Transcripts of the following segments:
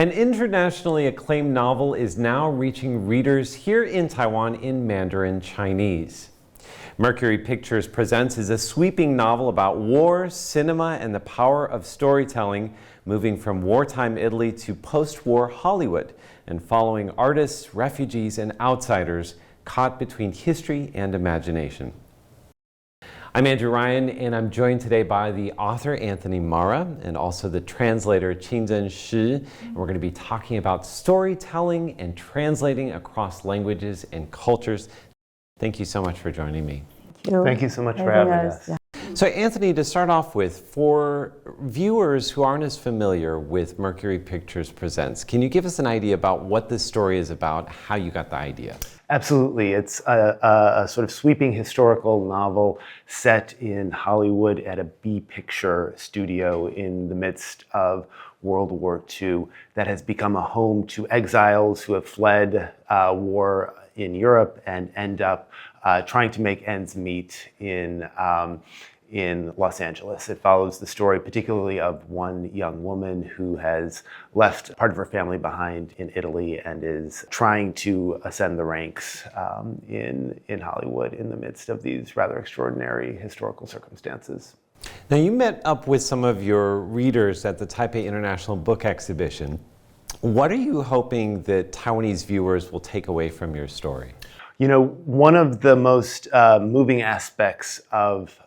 An internationally acclaimed novel is now reaching readers here in Taiwan in Mandarin Chinese. Mercury Pictures Presents is a sweeping novel about war, cinema, and the power of storytelling, moving from wartime Italy to post-war Hollywood, and following artists, refugees, and outsiders caught between history and imagination. I'm Andrew Ryan, and I'm joined today by the author Anthony Marra and also the translator Ching-chun Shih. And we're going to be talking about storytelling and translating across languages and cultures. Thank you so much for joining me. Thank you so much for having us. Yeah. So Anthony, to start off with, for viewers who aren't as familiar with Mercury Pictures Presents, can you give us an idea about what this story is about, how you got the idea? Absolutely. It's a sort of sweeping historical novel set in Hollywood at a B-picture studio in the midst of World War II that has become a home to exiles who have fled war in Europe and end up trying to make ends meet in Los Angeles. It follows the story particularly of one young woman who has left part of her family behind in Italy and is trying to ascend the ranks in Hollywood in the midst of these rather extraordinary historical circumstances. Now, you met up with some of your readers at the Taipei International Book Exhibition. What are you hoping that Taiwanese viewers will take away from your story? You know, one of the most moving aspects of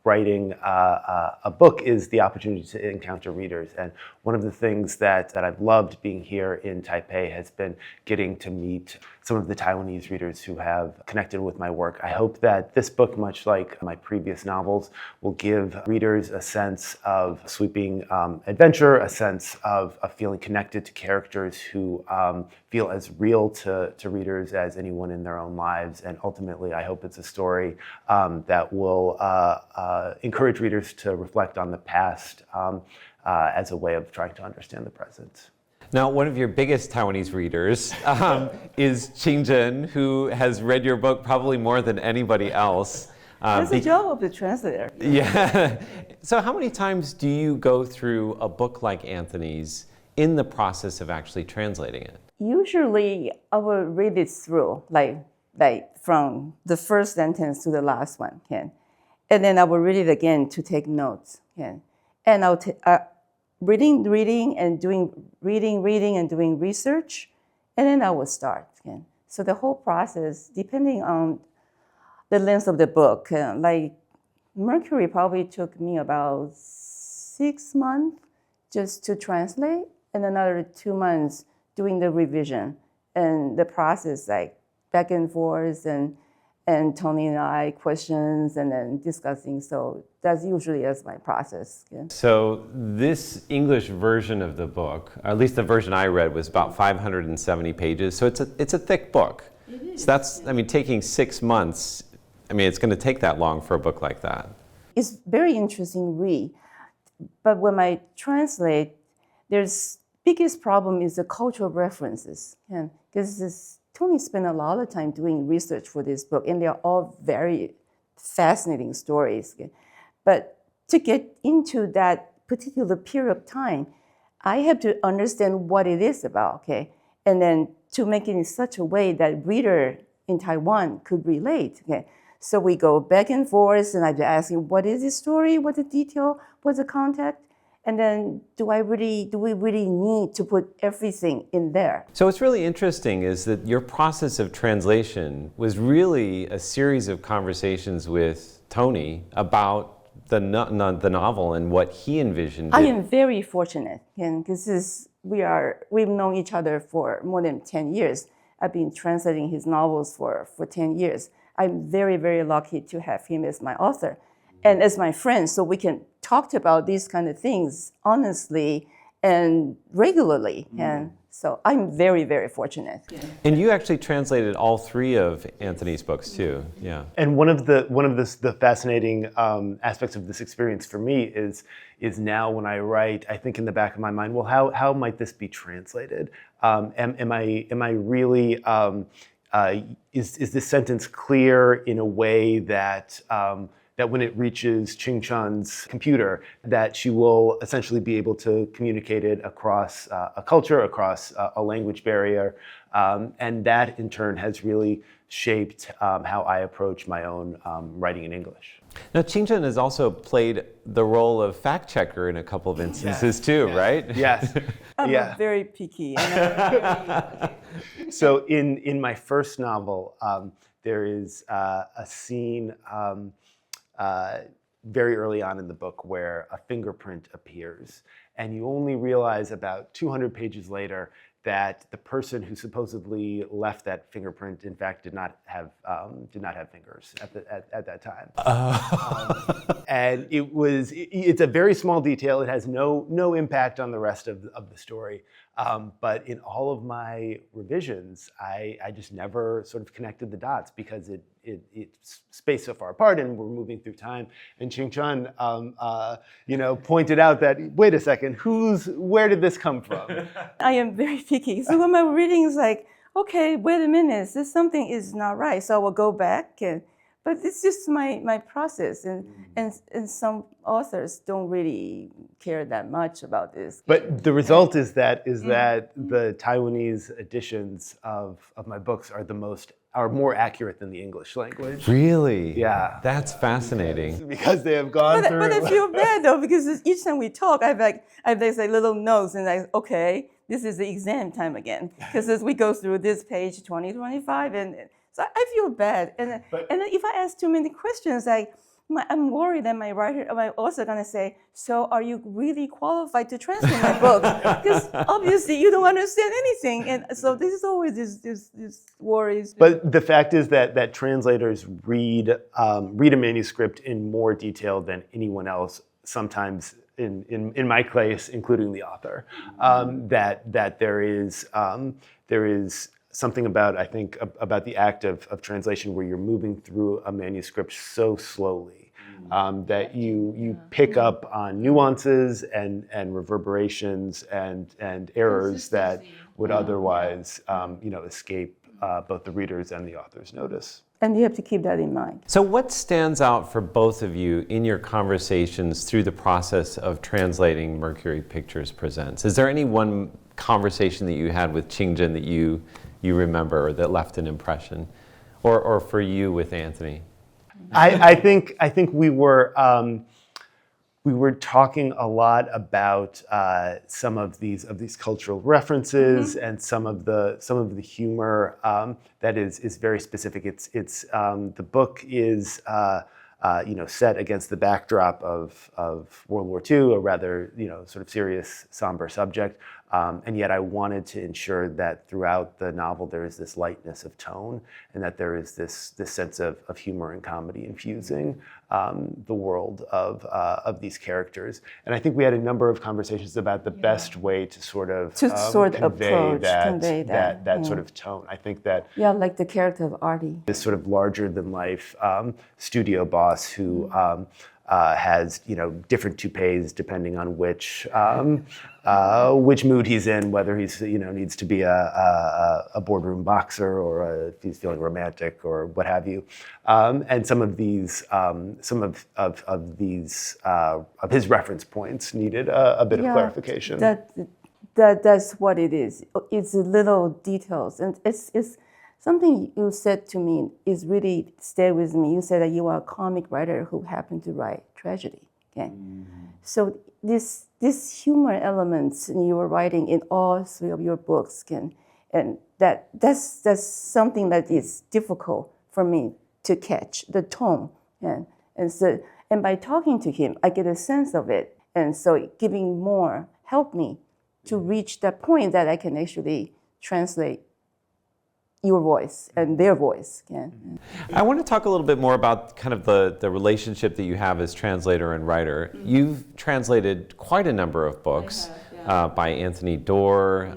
writing a book is the opportunity to encounter readers. And one of the things that I've loved being here in Taipei has been getting to meet some of the Taiwanese readers who have connected with my work. I hope that this book, much like my previous novels, will give readers a sense of sweeping adventure, a sense of feeling connected to characters who feel as real to readers as anyone in their own lives. And ultimately, I hope it's a story that will encourage readers to reflect on the past as a way of trying to understand the present. Now, one of your biggest Taiwanese readers is Ching-chun, who has read your book probably more than anybody else. That's the job of the translator. Yeah. So how many times do you go through a book like Anthony's in the process of actually translating it? Usually, I will read it through, like from the first sentence to the last one, and then I will read it again to take notes, and I'll reading and doing research, and then I will start. So the whole process, depending on the length of the book, like Mercury probably took me about 6 months just to translate, and another 2 months doing the revision, and the process like back and forth and Tony and I questions and then discussing. So that's usually as my process. Yeah. So this English version of the book, or at least the version I read, was about 570 pages. So it's a thick book. It is. So that's, I mean, taking 6 months, I mean, it's going to take that long for a book like that. It's very interesting read. But when I translate, there's biggest problem is the cultural references. Because Tony spent a lot of time doing research for this book, and they're all very fascinating stories. But to get into that particular period of time, I have to understand what it is about, and then to make it in such a way that reader in Taiwan could relate. So we go back and forth, and I'm asking, what is the story? What's the detail? What's the context? And then do we really need to put everything in there? So what's really interesting is that your process of translation was really a series of conversations with Tony about the novel and what he envisioned. I am very fortunate, because we've known each other for more than 10 years. I've been translating his novels for 10 years. I'm very, very lucky to have him as my author and as my friend, so we can talk about these kind of things honestly and regularly. And so I'm very, very fortunate. And you actually translated all 3 of Anthony's books too. Yeah. And one of the fascinating aspects of this experience for me is now when I write, I think in the back of my mind, well, how might this be translated? Am I really is this sentence clear in a way that that when it reaches Ching-chun's computer, that she will essentially be able to communicate it across a culture, across a language barrier. And that in turn has really shaped how I approach my own writing in English. Now, Ching-chun has also played the role of fact checker in a couple of instances too, right? Yes. I'm very picky. So in my first novel, there is a scene very early on in the book where a fingerprint appears, and you only realize about 200 pages later that the person who supposedly left that fingerprint, in fact, did not have fingers at that time. And it's a very small detail. It has no impact on the rest of the story. But in all of my revisions, I just never sort of connected the dots because it's spaced so far apart and we're moving through time. And Ching-chun, pointed out that, wait a second, where did this come from? I am very picky. So when my reading is like, okay, wait a minute, something is not right. So I will go back but it's just my process, and some authors don't really care that much about this. But the result is that the Taiwanese editions of my books are more accurate than the English language. Really? Yeah. That's fascinating. Because they have gone through. But I feel bad though, because each time we talk, I have like little notes, and okay, this is the exam time again, because as we go through this page 2025, and so I feel bad. And if I ask too many questions, I'm worried that my author going to say, so are you really qualified to translate my book? Because obviously you don't understand anything. And so this is always this worries. But the fact is that translators read a manuscript in more detail than anyone else, sometimes in my case, including the author. That there is something about, I think, about the act of translation where you're moving through a manuscript so slowly that you pick up on nuances and reverberations and errors that would otherwise escape both the readers and the author's notice. And you have to keep that in mind. So what stands out for both of you in your conversations through the process of translating Mercury Pictures Presents? Is there any one conversation that you had with Ching-chun that you remember or that left an impression, or for you with Anthony? I think we were talking a lot about some of these cultural references and some of the humor that is very specific. It's the book is set against the backdrop of World War II, a rather sort of serious, somber subject. And yet I wanted to ensure that throughout the novel there is this lightness of tone, and that there is this sense of humor and comedy infusing the world of these characters. And I think we had a number of conversations about the best way to sort of convey that sort of tone. I think that like the character of Artie, this sort of larger than life studio boss who has different toupees depending on which mood he's in, whether he's needs to be a boardroom boxer or if he's feeling romantic or what have you, and some of these of his reference points needed a bit of clarification. That's what it is. It's little details, and it's something you said to me is really stayed with me. You said that you are a comic writer who happened to write tragedy. Okay, so this humor elements in your writing in all three of your books and that's something that is difficult for me to catch the tone, and by talking to him I get a sense of it, and so giving more helped me to reach that point that I can actually translate your voice and their voice. I want to talk a little bit more about kind of the relationship that you have as translator and writer. You've translated quite a number of books by Anthony Doerr,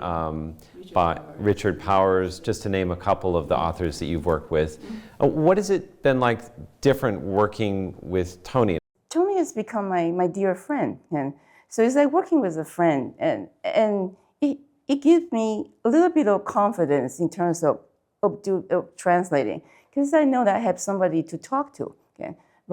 by Richard Powers, just to name a couple of the authors that you've worked with. What has it been like different working with Tony? Tony has become my dear friend, and so it's like working with a friend, and it gives me a little bit of confidence in terms of translating, because I know that I have somebody to talk to,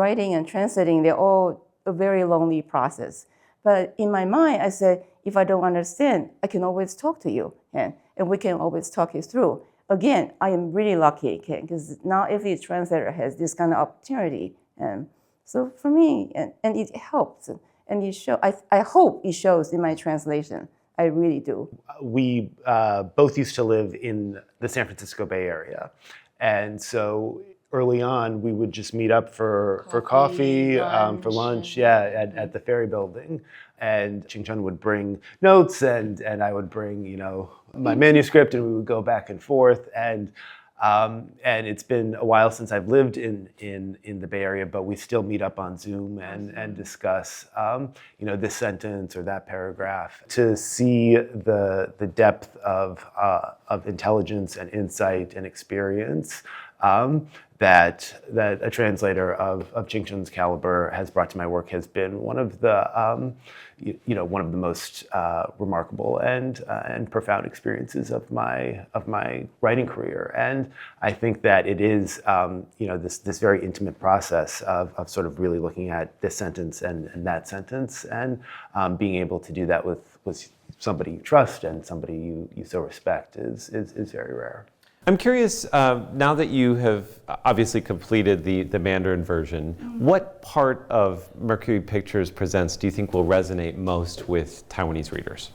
writing and translating, they're all a very lonely process. But in my mind, I said, if I don't understand, I can always talk to you, and we can always talk it through. Again, I am really lucky, because not every translator has this kind of opportunity. And so for me, and it helps, and it show. I hope it shows in my translation. I really do. We both used to live in the San Francisco Bay Area, and so early on, we would just meet up for coffee, for lunch, at the Ferry Building. And Ching-chun would bring notes, and I would bring, my manuscript, and we would go back and forth. And it's been a while since I've lived in the Bay Area, but we still meet up on Zoom and discuss, this sentence or that paragraph. To see the depth of intelligence and insight and experience that a translator of Ching-chun's caliber has brought to my work has been one of the most remarkable and profound experiences of my writing career. And I think that it is this very intimate process of sort of really looking at this sentence and that sentence, and being able to do that with somebody you trust and somebody you so respect is very rare. I'm curious, now that you have obviously completed the Mandarin version, what part of Mercury Pictures Presents do you think will resonate most with Taiwanese readers?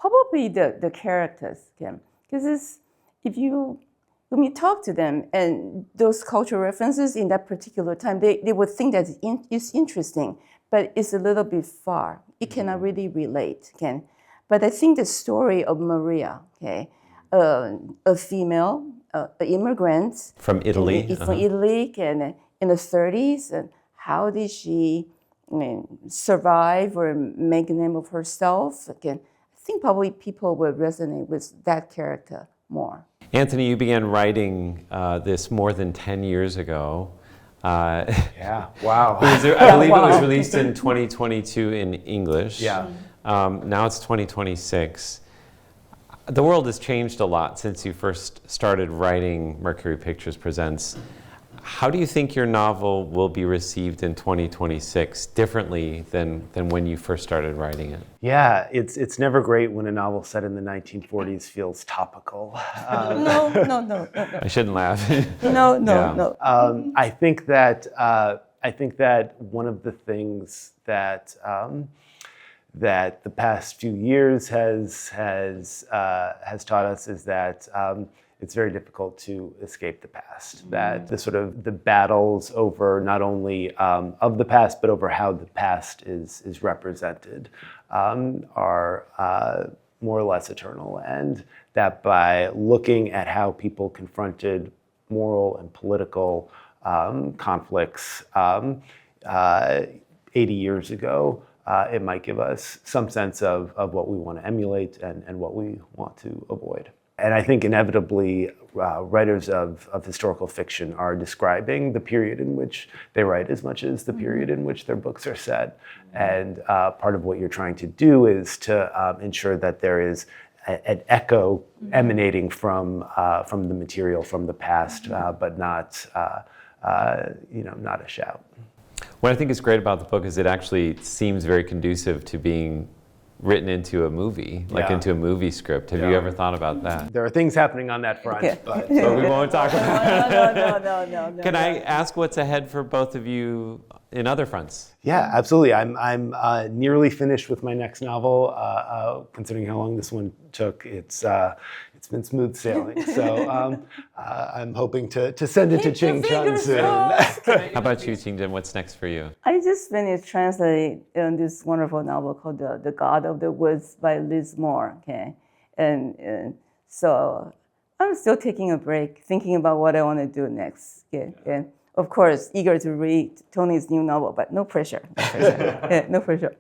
Probably the characters, Kim. Because when you talk to them and those cultural references in that particular time, they would think that it's interesting, but it's a little bit far. It cannot really relate, okay? But I think the story of Maria, okay, a female, an immigrant from Italy, from Italy, and in the 30s, and how did she survive or make a name of herself? Again, I think probably people will resonate with that character more. Anthony, you began writing this more than 10 years ago. Yeah, wow. I believe it was released in 2022 in English. Yeah. Now it's 2026. The world has changed a lot since you first started writing Mercury Pictures Presents. How do you think your novel will be received in 2026 differently than when you first started writing it? Yeah, it's never great when a novel set in the 1940s feels topical. No. I shouldn't laugh. No. I think that one of the things that the past few years has taught us is that it's very difficult to escape the past. That the battles over not only of the past, but over how the past is represented are more or less eternal, and that by looking at how people confronted moral and political conflicts 80 years ago, it might give us some sense of what we want to emulate and what we want to avoid. And I think inevitably writers of historical fiction are describing the period in which they write as much as the period in which their books are set. And part of what you're trying to do is to ensure that there is an echo emanating from the material from the past, but not a shout. What I think is great about the book is it actually seems very conducive to being written into a movie, into a movie script. Have you ever thought about that? There are things happening on that front, but we won't talk about it. No. Can I ask what's ahead for both of you in other fronts? Yeah, absolutely. I'm nearly finished with my next novel. Considering how long this one took, it's been smooth sailing. So I'm hoping to send it to Ching-chun soon. How about you, Ching-chun? What's next for you? I just finished translating this wonderful novel called The God of the Woods by Liz Moore. Okay, and so I'm still taking a break, thinking about what I want to do next. Okay, and of course, eager to read Tony's new novel, but no pressure. No pressure.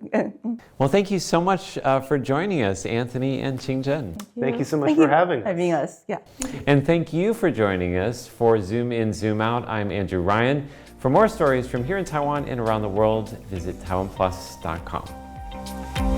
Well, thank you so much for joining us, Anthony and Ching-chun. Thank you so much for having us. Yeah. And thank you for joining us for Zoom In, Zoom Out. I'm Andrew Ryan. For more stories from here in Taiwan and around the world, visit TaiwanPlus.com.